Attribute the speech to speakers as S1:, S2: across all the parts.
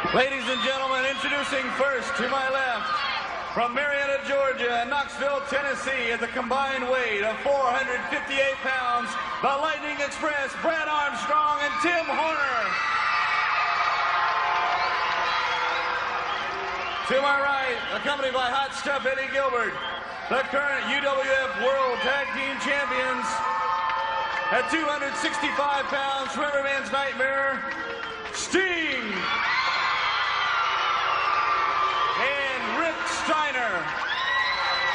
S1: Ladies and gentlemen, introducing first to my left, from Marietta, Georgia, and Knoxville, Tennessee, at the combined weight of 458 pounds, the Lightning Express, Brad Armstrong and Tim Horner. To my right, accompanied by Hot Stuff Eddie Gilbert, the current UWF World Tag Team Champions, at 265 pounds, from Everyman's Nightmare, Sting. Steiner.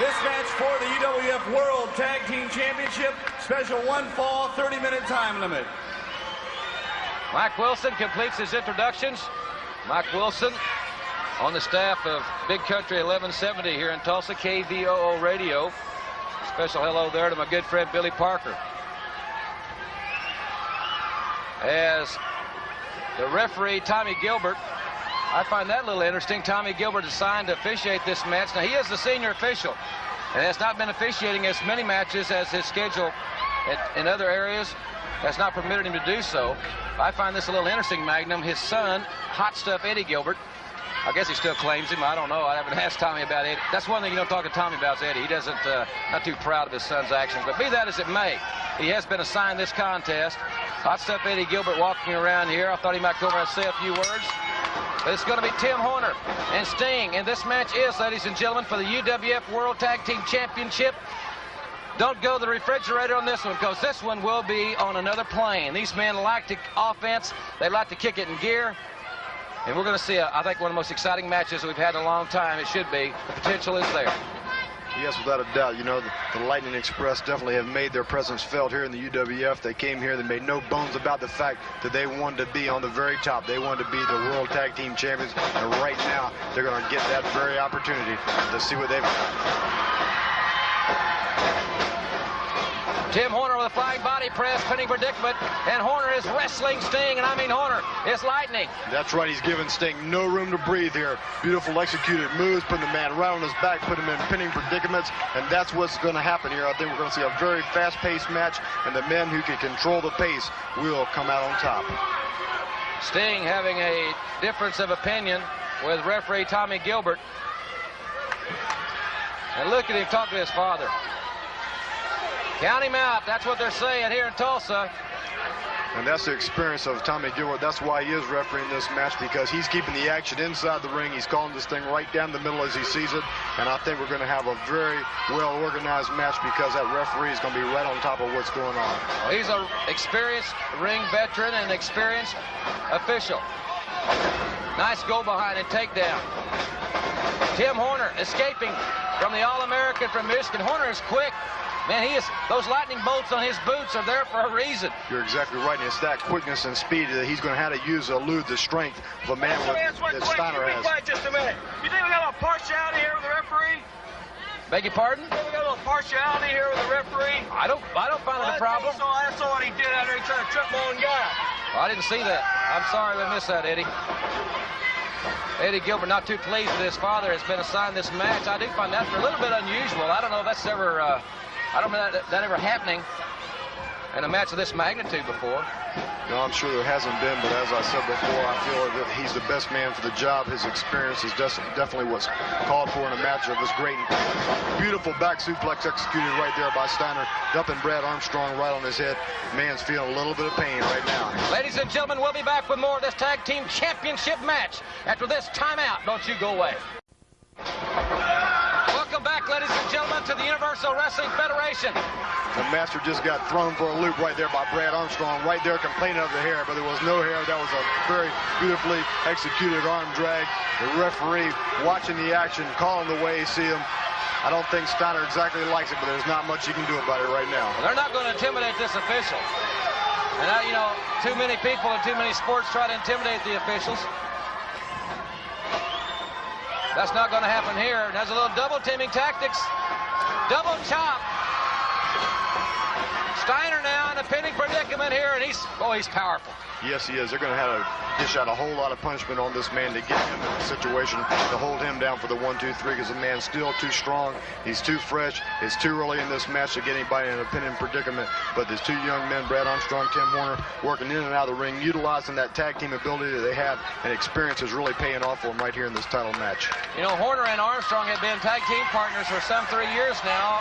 S1: This match for the UWF World Tag Team Championship, special one fall, 30-minute time limit.
S2: Mike Wilson completes his introductions. Mike Wilson on the staff of Big Country 1170 here in Tulsa, KVOO Radio. Special hello there to my good friend Billy Parker. As the referee, Tommy Gilbert, I find that a little interesting. Tommy Gilbert is signed to officiate this match. Now, he is the senior official and has not been officiating as many matches as his schedule in other areas has not permitted him to do so. I find this a little interesting, Magnum. His son, Hot Stuff Eddie Gilbert, I guess he still claims him. I don't know. I haven't asked Tommy about Eddie. That's one thing you don't talk to Tommy about is Eddie. He doesn't, not too proud of his son's actions. But be that as it may, he has been assigned this contest. Hot Stuff Eddie Gilbert walking around here. I thought he might come over and say a few words. But it's going to be Tim Horner and Sting. And this match is, ladies and gentlemen, for the UWF World Tag Team Championship. Don't go to the refrigerator on this one, because this one will be on another plane. These men like to offense. They like to kick it in gear. And we're going to see, I think, one of the most exciting matches that we've had in a long time. It should be. The potential is there.
S3: Yes, without a doubt. You know, the Lightning Express definitely have made their presence felt here in the UWF. They came here. They made no bones about the fact that they wanted to be on the very top. They wanted to be the World Tag Team Champions. And right now, they're going to get that very opportunity to see what they've got.
S2: Tim Horner with a flying body press, pinning predicament, and Horner is wrestling Sting, and I mean Horner is lightning.
S3: That's right, he's giving Sting no room to breathe here. Beautiful executed moves, putting the man right on his back, putting him in pinning predicaments, and that's what's going to happen here. I think we're going to see a very fast-paced match, and the men who can control the pace will come out on top.
S2: Sting having a difference of opinion with referee Tommy Gilbert. And look at him talk to his father. Count him out. That's what they're saying here in Tulsa.
S3: And that's the experience of Tommy Gilbert. That's why he is refereeing this match, because he's keeping the action inside the ring. He's calling this thing right down the middle as he sees it. And I think we're going to have a very well-organized match, because that referee is going to be right on top of what's going on.
S2: Well, he's an experienced ring veteran and experienced official. Nice go behind and takedown. Tim Horner escaping from the All-American from Michigan. Horner is quick. Man, those lightning bolts on his boots are there for a reason.
S3: You're exactly right, and it's that quickness and speed that he's going to have to use to elude the strength of a man that Steiner has.
S4: Just a minute. You think we got a little partiality here with the referee?
S2: Beg your pardon?
S4: You think we got a little partiality here with the referee?
S2: I don't find it a problem.
S4: I saw what he did out there. He tried to trip my own guy.
S2: Well, I didn't see that. I'm sorry we missed that, Eddie. Eddie Gilbert not too pleased that his father has been assigned this match. I do find that a little bit unusual. I don't know if that's ever... I don't remember that ever happening in a match of this magnitude before.
S3: No, I'm sure there hasn't been, but as I said before, I feel that he's the best man for the job. His experience is definitely what's called for in a match of this great, beautiful back suplex executed right there by Steiner, dumping Brad Armstrong right on his head. Man's feeling a little bit of pain right now.
S2: Ladies and gentlemen, we'll be back with more of this Tag Team Championship match after this timeout. Don't you go away. Welcome back, ladies and gentlemen, to the Universal Wrestling Federation.
S3: The master just got thrown for a loop right there by Brad Armstrong, right there complaining of the hair, but there was no hair. That was a very beautifully executed arm drag. The referee watching the action, calling the way he see him. I don't think Steiner exactly likes it, but there's not much you can do about it right now.
S2: Well, they're not going to intimidate this official. And now, you know, too many people in too many sports try to intimidate the officials. That's not going to happen here. There's a little double teaming tactics. Double chop. Steiner now in a pinning predicament here, and he's powerful.
S3: Yes, he is. They're going to have to dish out a whole lot of punishment on this man to get him in a situation to hold him down for the 1, 2, 3, because the man's still too strong. He's too fresh. It's too early in this match to get anybody in a pinning predicament. But there's two young men, Brad Armstrong, Tim Horner, working in and out of the ring, utilizing that tag team ability that they have, and experience is really paying off for them right here in this title match.
S2: You know, Horner and Armstrong have been tag team partners for some 3 years now,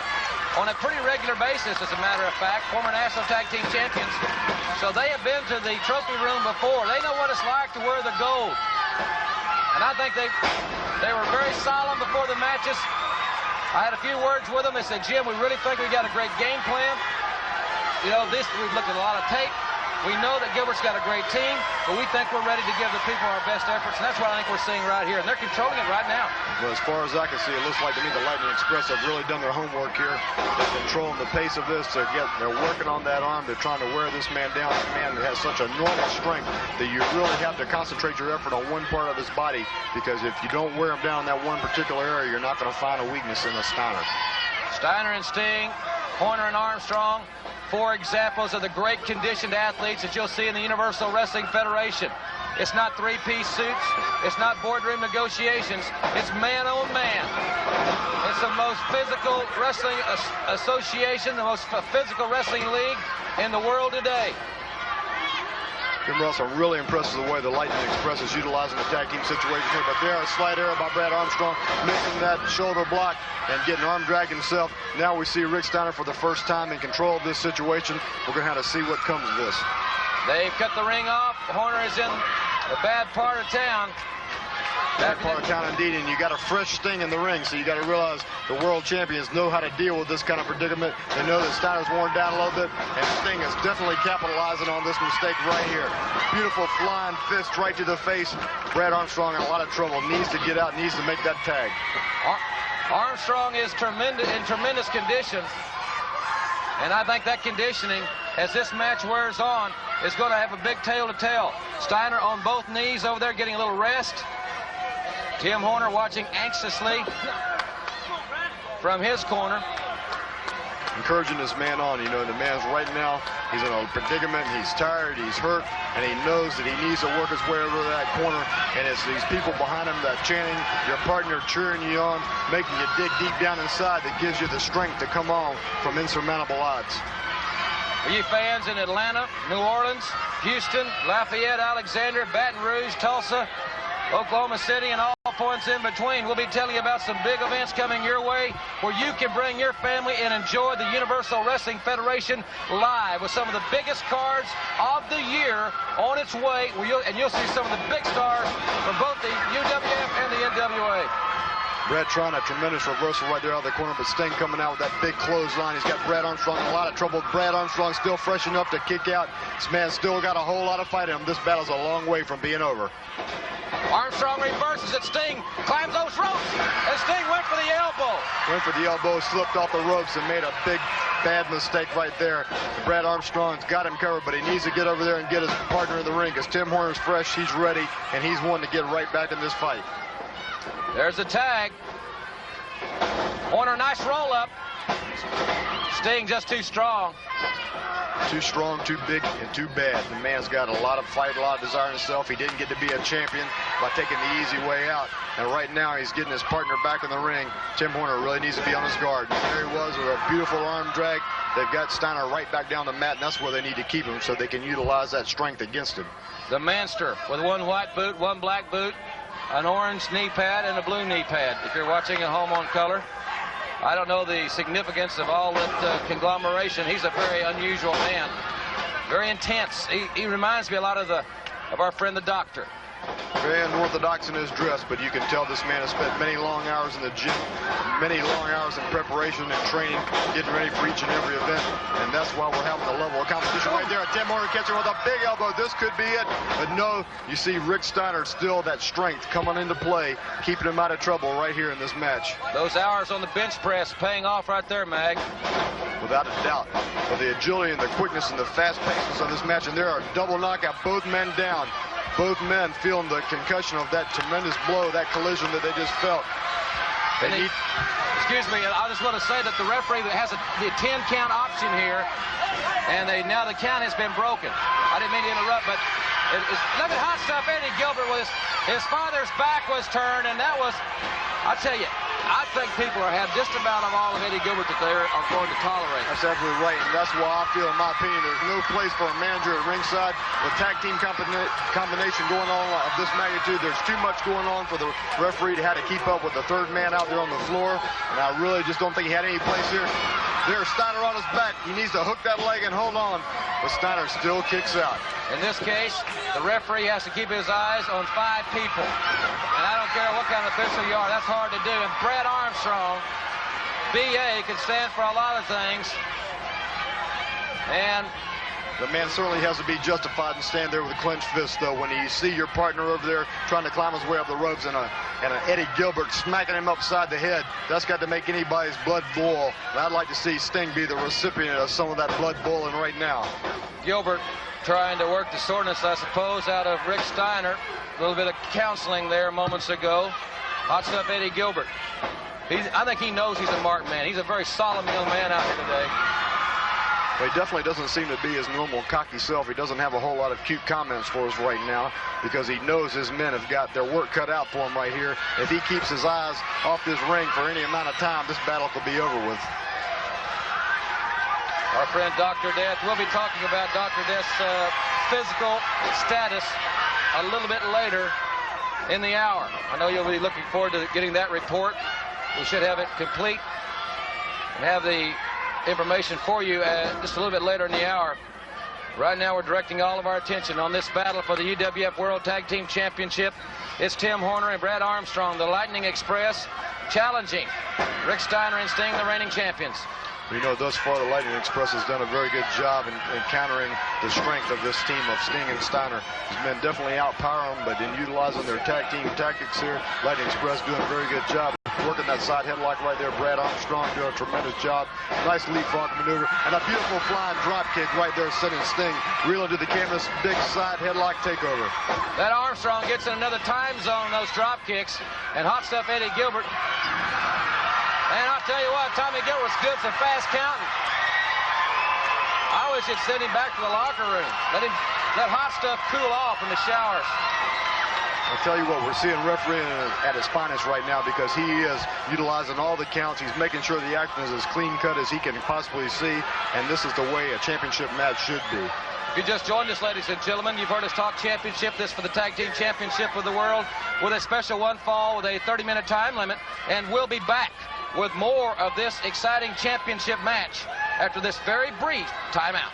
S2: on a pretty regular basis, as a matter of fact, former national tag team champions. So they have been to the trophy room before. They know what it's like to wear the gold. And I think they were very solemn before the matches. I had a few words with them. They said, Jim, we really think we got a great game plan. You know, we've looked at a lot of tape. We know that Gilbert's got a great team, but we think we're ready to give the people our best efforts, and that's what I think we're seeing right here, and they're controlling it right now.
S3: Well, as far as I can see, it looks like to me the Lightning Express have really done their homework here. They're controlling the pace of this. They're working on that arm. They're trying to wear this man down. This man has such a normal strength that you really have to concentrate your effort on one part of his body, because if you don't wear him down in that one particular area, you're not going to find a weakness in a Steiner.
S2: Steiner and Sting, Horner and Armstrong, 4 examples of the great conditioned athletes that you'll see in the Universal Wrestling Federation. It's not 3-piece suits. It's not boardroom negotiations. It's man on man. It's the most physical wrestling association, the most physical wrestling league in the world today.
S3: Jim Russell, I'm really impressed with the way the Lightning Express is utilizing the tag team situation here, but there, a slight error by Brad Armstrong, missing that shoulder block and getting arm dragged himself. Now we see Rick Steiner for the first time in control of this situation. We're going to have to see what comes of this.
S2: They've cut the ring off. Horner is in a bad part of town.
S3: Bad part of town indeed, and you got a fresh Sting in the ring, so you got to realize the world champions know how to deal with this kind of predicament. They know that Steiner's worn down a little bit, and Sting is definitely capitalizing on this mistake right here. Beautiful flying fist right to the face. Brad Armstrong in a lot of trouble, needs to get out, needs to make that tag.
S2: Armstrong is in tremendous condition, and I think that conditioning, as this match wears on, is going to have a big tale to tell. Steiner on both knees over there getting a little rest. Tim Horner watching anxiously from his corner.
S3: Encouraging this man on. You know, the man's right now, he's in a predicament, he's tired, he's hurt, and he knows that he needs to work his way over to that corner, and it's these people behind him that chanting, your partner cheering you on, making you dig deep down inside, that gives you the strength to come on from insurmountable odds.
S2: For you fans in Atlanta, New Orleans, Houston, Lafayette, Alexandria, Baton Rouge, Tulsa, Oklahoma City, and all points in between, we'll be telling you about some big events coming your way where you can bring your family and enjoy the Universal Wrestling Federation live with some of the biggest cards of the year on its way, and you'll see some of the big stars from both the UWF and the NWA.
S3: Brad trying a tremendous reversal right there out of the corner, but Sting coming out with that big clothesline. He's got Brad Armstrong in a lot of trouble. Brad Armstrong still fresh enough to kick out. This man's still got a whole lot of fight in him. This battle's a long way from being over.
S2: Armstrong reverses it. Sting climbs those ropes, and Sting went for the elbow.
S3: Went for the elbow, slipped off the ropes, and made a big, bad mistake right there. Brad Armstrong's got him covered, but he needs to get over there and get his partner in the ring, because Tim Horner's fresh, he's ready, and he's wanting to get right back in this fight.
S2: There's the tag. Horner, nice roll-up. Sting just too strong.
S3: Too strong, too big, and too bad. The man's got a lot of fight, a lot of desire in himself. He didn't get to be a champion by taking the easy way out. And right now, he's getting his partner back in the ring. Tim Horner really needs to be on his guard. There he was with a beautiful arm drag. They've got Steiner right back down the mat, and that's where they need to keep him so they can utilize that strength against him.
S2: The Manster with one white boot, one black boot, an orange knee pad, and a blue knee pad. If you're watching at home on color, I don't know the significance of all that conglomeration. He's a very unusual man, very intense. He reminds me a lot of our friend the Doctor.
S3: Very unorthodox in his dress, but you can tell this man has spent many long hours in the gym, many long hours in preparation and training, getting ready for each and every event, and that's why we're having the level of competition right there. Tim Horner catching with a big elbow. This could be it, but no, you see Rick Steiner still that strength coming into play, keeping him out of trouble right here in this match.
S2: Those hours on the bench press paying off right there, Mag.
S3: Without a doubt. But the agility and the quickness and the fast pace of this match, and there are double knockout, both men down. Both men feeling the concussion of that tremendous blow, that collision that they just felt.
S2: Excuse me, I just want to say that the referee has the 10-count option here, and now the count has been broken. I didn't mean to interrupt, but look at hot stuff. Eddie Gilbert with his father's back was turned, and that was, I tell you, I think people have just about all of Eddie Gilbert that they are going to tolerate.
S3: That's absolutely right, and that's why I feel, in my opinion, there's no place for a manager at ringside with tag team combination going on of this magnitude. There's too much going on for the referee to have to keep up with the third man out there on the floor, and I really just don't think he had any place here. There's Steiner on his back. He needs to hook that leg and hold on, but Steiner still kicks out.
S2: In this case, the referee has to keep his eyes on 5 people. And I don't care what kind of official you are, that's hard to do. And Brad Armstrong, BA, can stand for a lot of things. And
S3: the man certainly has to be justified and stand there with a clenched fist, though, when you see your partner over there trying to climb his way up the ropes and an Eddie Gilbert smacking him upside the head. That's got to make anybody's blood boil. And I'd like to see Sting be the recipient of some of that blood boiling right now.
S2: Gilbert trying to work the soreness, I suppose, out of Rick Steiner. A little bit of counseling there moments ago. Hot stuff, Eddie Gilbert. I think he knows he's a marked man. He's a very solemn young man out here today.
S3: Well, he definitely doesn't seem to be his normal cocky self. He doesn't have a whole lot of cute comments for us right now because he knows his men have got their work cut out for him right here. If he keeps his eyes off this ring for any amount of time, this battle could be over with.
S2: Our friend Dr. Death, we'll be talking about Dr. Death's physical status a little bit later in the hour. I know you'll be looking forward to getting that report. We should have it complete and have the information for you just a little bit later in the hour. Right now we're directing all of our attention on this battle for the UWF World Tag Team Championship. It's Tim Horner and Brad Armstrong, the Lightning Express, challenging Rick Steiner and Sting, the reigning champions.
S3: We know thus far the Lightning Express has done a very good job in countering the strength of this team of Sting and Steiner. These men definitely outpower them, but in utilizing their tag team tactics here, Lightning Express doing a very good job. Working that side headlock right there. Brad Armstrong doing a tremendous job. Nice leapfrog maneuver. And a beautiful flying drop kick right there, sending Sting reeling to the canvas. Big side headlock takeover.
S2: That Armstrong gets in another time zone, those drop kicks. And hot stuff, Eddie Gilbert. And I'll tell you what, Tommy Gilbert was good, some fast counting. I wish he'd send him back to the locker room. Let hot stuff cool off in the showers.
S3: I'll tell you what, we're seeing refereeing at his finest right now because he is utilizing all the counts. He's making sure the action is as clean cut as he can possibly see, and this is the way a championship match should be.
S2: If you just joined us, ladies and gentlemen, you've heard us talk championship, this for the Tag Team Championship of the World, with a special one fall with a 30-minute time limit, and we'll be back with more of this exciting championship match after this very brief timeout.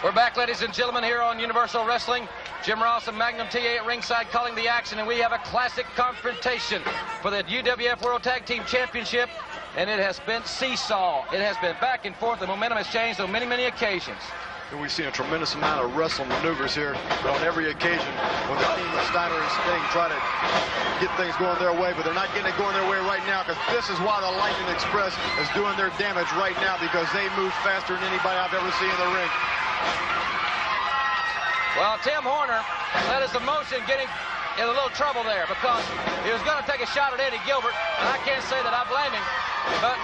S2: We're back, ladies and gentlemen, here on Universal Wrestling. Jim Ross and Magnum TA at ringside calling the action, and we have a classic confrontation for the UWF World Tag Team Championship, and it has been seesaw. It has been back and forth. The momentum has changed on many, many occasions.
S3: We've seen a tremendous amount of wrestling maneuvers here, but on every occasion when the team of Steiner and Sting try to get things going their way, but they're not getting it going their way right now, because this is why the Lightning Express is doing their damage right now, because they move faster than anybody I've ever seen in the ring.
S2: Well, Tim Horner let his emotion get him in a little trouble there, because he was going to take a shot at Eddie Gilbert, and I can't say that I blame him, but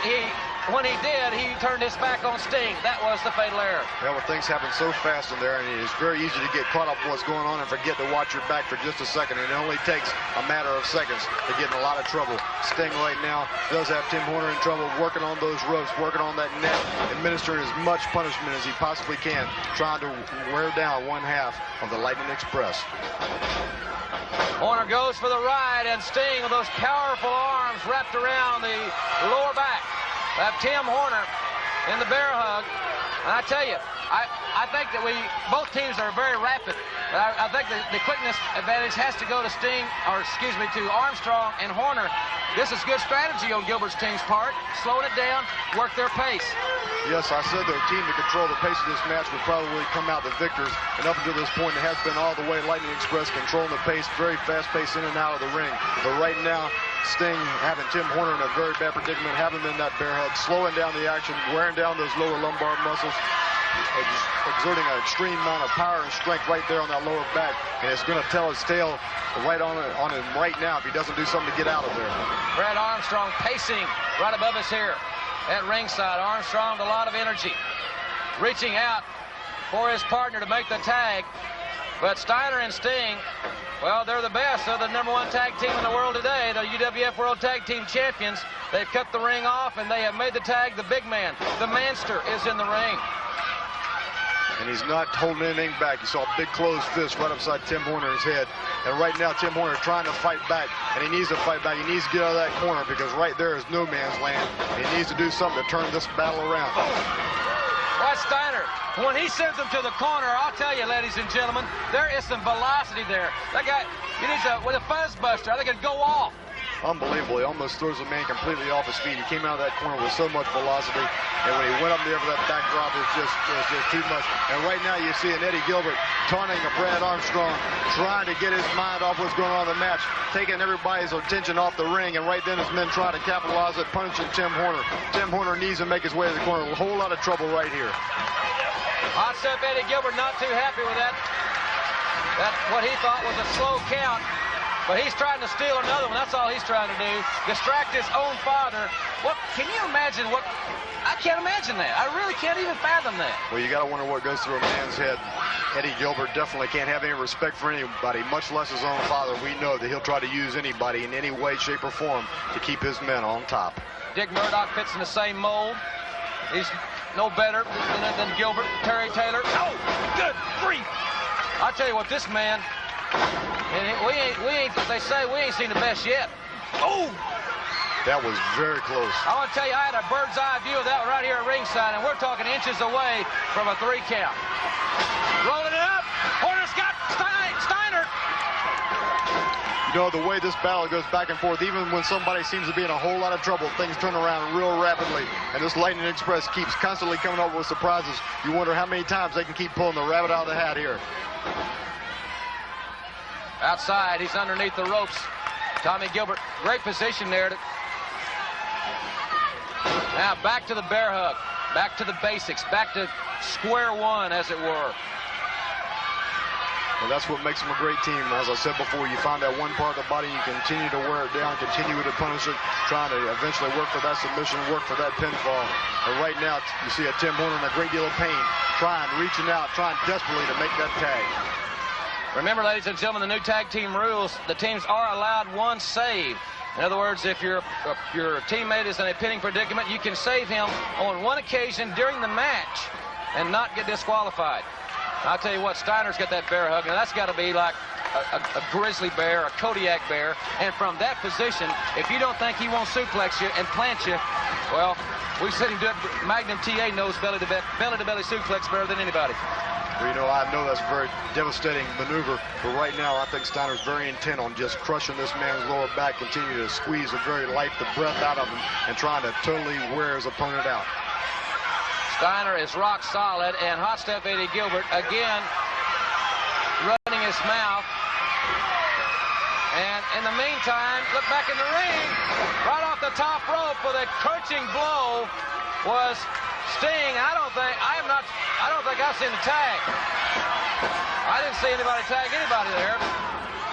S2: when he did, he turned his back on Sting. That was the fatal error.
S3: Yeah, well, things happen so fast in there, and it's very easy to get caught up in what's going on and forget to watch your back for just a second, and it only takes a matter of seconds to get in a lot of trouble. Sting right now does have Tim Horner in trouble, working on those ropes, working on that net, administering as much punishment as he possibly can, trying to wear down one half of the Lightning Express.
S2: Horner goes for the ride, and Sting with those powerful arms wrapped around the lower back. Have Tim Horner in the bear hug. And I tell you, I think that both teams are very rapid. But I think the quickness advantage has to go to to Armstrong and Horner. This is good strategy on Gilbert's team's part. Slowing it down, work their pace.
S3: Yes, I said the team to control the pace of this match would probably come out the victors. And up until this point, it has been all the way Lightning Express controlling the pace, very fast pace in and out of the ring. But right now, Sting having Tim Horner in a very bad predicament, having him in that bear hug, slowing down the action, wearing down those lower lumbar muscles, exerting an extreme amount of power and strength right there on that lower back, and it's going to tell his tail right on him right now if he doesn't do something to get out of there.
S2: Brad Armstrong pacing right above us here at ringside. Armstrong with a lot of energy, reaching out for his partner to make the tag. But Steiner and Sting, well, they're the best. They're the #1 tag team in the world today, the UWF World Tag Team Champions. They've cut the ring off, and they have made the tag. The big man, the Manster, is in the ring.
S3: And he's not holding anything back. You saw a big closed fist right upside Tim Horner's head. And right now, Tim Horner is trying to fight back, and he needs to fight back. He needs to get out of that corner because right there is no man's land. He needs to do something to turn this battle around.
S2: Watch Steiner. When he sends him to the corner, I'll tell you, ladies and gentlemen, there is some velocity there. That guy, he needs with a fuzz buster. I think it'd go off.
S3: Unbelievable. He almost throws a man completely off his feet. He came out of that corner with so much velocity, and when he went up there for that backdrop, it was just too much. And right now you see an Eddie Gilbert taunting a Brad Armstrong, trying to get his mind off what's going on in the match, taking everybody's attention off the ring, and right then his men try to capitalize it, punishing Tim Horner. Tim Horner needs to make his way to the corner. A whole lot of trouble right here.
S2: Hot stuff, Eddie Gilbert not too happy with that. That what he thought was a slow count. But he's trying to steal another one. That's all he's trying to do. Distract his own father. What can you imagine? What I can't imagine that. I really can't even fathom that.
S3: Well, you got to wonder what goes through a man's head. Eddie Gilbert definitely can't have any respect for anybody, much less his own father. We know that he'll try to use anybody in any way, shape, or form to keep his men on top.
S2: Dick Murdoch fits in the same mold. He's no better than Gilbert. Terry Taylor. Oh, good grief! I'll tell you what, this man. And we ain't, as they say, we ain't seen the best yet. Oh!
S3: That was very close.
S2: I want to tell you, I had a bird's eye view of that right here at ringside, and we're talking inches away from a 3 count. Rolling it up. Horner's got Steiner.
S3: You know, the way this battle goes back and forth, even when somebody seems to be in a whole lot of trouble, things turn around real rapidly. And this Lightning Express keeps constantly coming up with surprises. You wonder how many times they can keep pulling the rabbit out of the hat here.
S2: Outside, he's underneath the ropes. Tommy Gilbert, great position there. Now back to the bear hug, back to the basics, back to square one, as it were.
S3: Well, that's what makes them a great team. As I said before, you find that one part of the body, you continue to wear it down, continue to punish it, trying to eventually work for that submission, work for that pinfall. And right now, you see a Tim Horner in a great deal of pain, reaching out, trying desperately to make that tag.
S2: Remember, ladies and gentlemen, the new tag team rules, the teams are allowed 1 save. In other words, if your teammate is in a pinning predicament, you can save him on 1 occasion during the match and not get disqualified. I'll tell you what, Steiner's got that bear hug, and that's got to be like a grizzly bear, a Kodiak bear. And from that position, if you don't think he won't suplex you and plant you, well, we've seen him do it. Magnum TA knows belly-to-belly suplex better than anybody.
S3: Well, you know, I know that's a very devastating maneuver, but right now I think Steiner's very intent on just crushing this man's lower back, continue to squeeze the very life, the breath out of him, and trying to totally wear his opponent out.
S2: Steiner is rock solid, and hot stuff Eddie Gilbert again running his mouth. And in the meantime, look back in the ring, right off the top rope with a crunching blow was Sting. I don't think I've seen the tag. I didn't see anybody tag anybody there.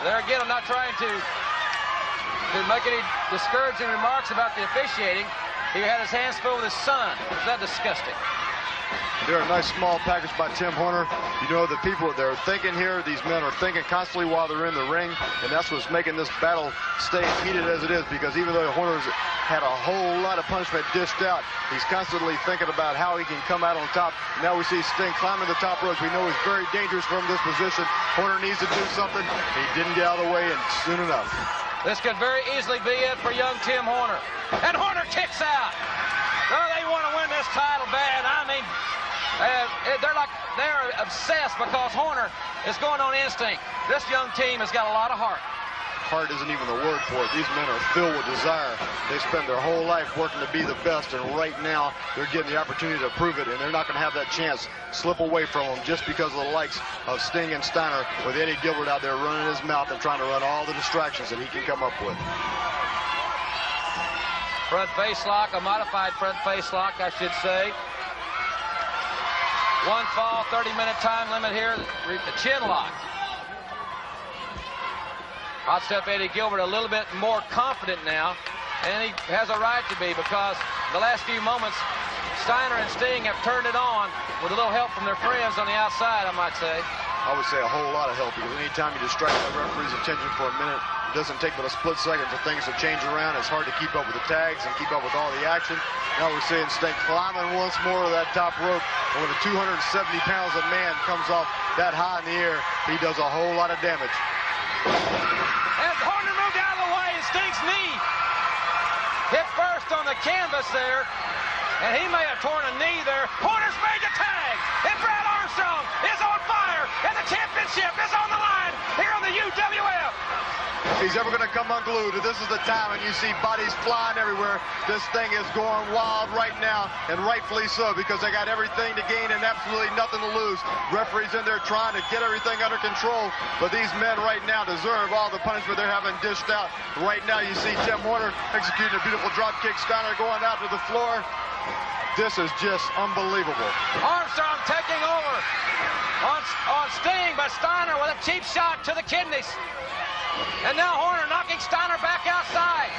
S2: There again, I'm not trying to make any discouraging remarks about the officiating. He had his hands full with his son. Is that disgusting?
S3: They're a nice small package by Tim Horner. You know, the people that are thinking here, these men are thinking constantly while they're in the ring, and that's what's making this battle stay heated as it is, because even though Horner's had a whole lot of punishment dished out, he's constantly thinking about how he can come out on top. Now we see Sting climbing the top ropes. We know he's very dangerous from this position. Horner needs to do something. He didn't get out of the way, and soon enough.
S2: This could very easily be it for young Tim Horner. And Horner kicks out. Oh, they want to win this title bad. I mean, they're obsessed because Horner is going on instinct. This young team has got a lot of heart.
S3: Heart isn't even the word for it. These men are filled with desire. They spend their whole life working to be the best, and right now they're getting the opportunity to prove it, and they're not going to have that chance slip away from them just because of the likes of Sting and Steiner, with Eddie Gilbert out there running his mouth and trying to run all the distractions that he can come up with.
S2: Front face lock, a modified front face lock, I should say. One fall, 30-minute time limit here. The chin lock. Hot Stuff Eddie Gilbert a little bit more confident now, and he has a right to be, because the last few moments Steiner and Sting have turned it on with a little help from their friends on the outside, I might say.
S3: I would say a whole lot of help, because anytime you distract the referee's attention for a minute, it doesn't take but a split second for things to change around. It's hard to keep up with the tags and keep up with all the action. Now we're seeing Sting climbing once more to that top rope, and when a 270 pounds of man comes off that high in the air, he does a whole lot of damage.
S2: As Horner moved out of the way, and Sting's knee hit first on the canvas there, and he may have torn a knee there. Horner's made the tag, and Brad Armstrong is on fire, and the championship is on the line here on the UWF.
S3: If he's ever going to come unglued, this is the time, and you see bodies flying everywhere. This thing is going wild right now, and rightfully so, because they got everything to gain and absolutely nothing to lose. Referees in there trying to get everything under control, but these men right now deserve all the punishment they're having dished out. Right now you see Tim Horner executing a beautiful drop kick, Steiner going out to the floor. This is just unbelievable.
S2: Armstrong taking over on Sting, but Steiner with a cheap shot to the kidneys. And now Horner knocking Steiner back outside.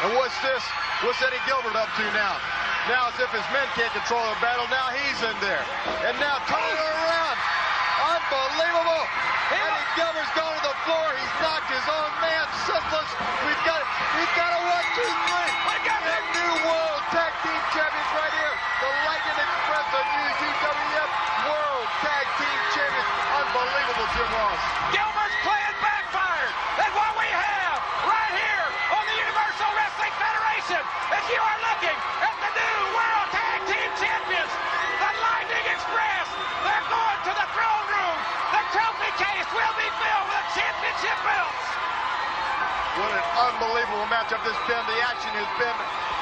S3: And what's this? What's Eddie Gilbert up to now? Now it's if his men can't control the battle, now he's in there. And now turning it around. Unbelievable. Eddie Gilbert's going to the floor. He's knocked his own man senseless. We've got a 1, 2, 3. The new World Tag Team Champions right here. The Lightning Express, the new UWF World Tag Team Champions. Unbelievable, Jim Ross.
S2: Gilbert's plan backfired. That's what we have right here on the Universal Wrestling Federation. As you are looking at the new World Tag Team Champions, the Lightning Express. They're going to the throne room. The trophy case will be filled with championship belts.
S3: What an unbelievable matchup this has been. The action has been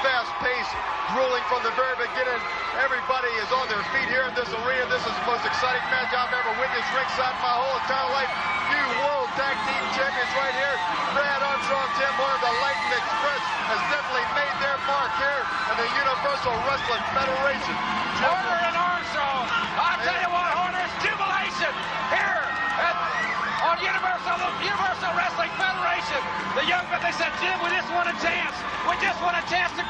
S3: fast-paced, grueling from the very beginning. Everybody is on their feet here in this arena. This is the most exciting match I've ever witnessed ringside my whole entire life. New World Tag Team Champions right here. Brad Armstrong, Tim Horner, the Lightning Express has definitely made their mark here in the Universal Wrestling Federation.
S2: Horner and Armstrong. I'll tell you what, Horner's jubilation here on Universal Wrestling Federation. The young men, they said, Jim, we just want a chance. We just want a chance to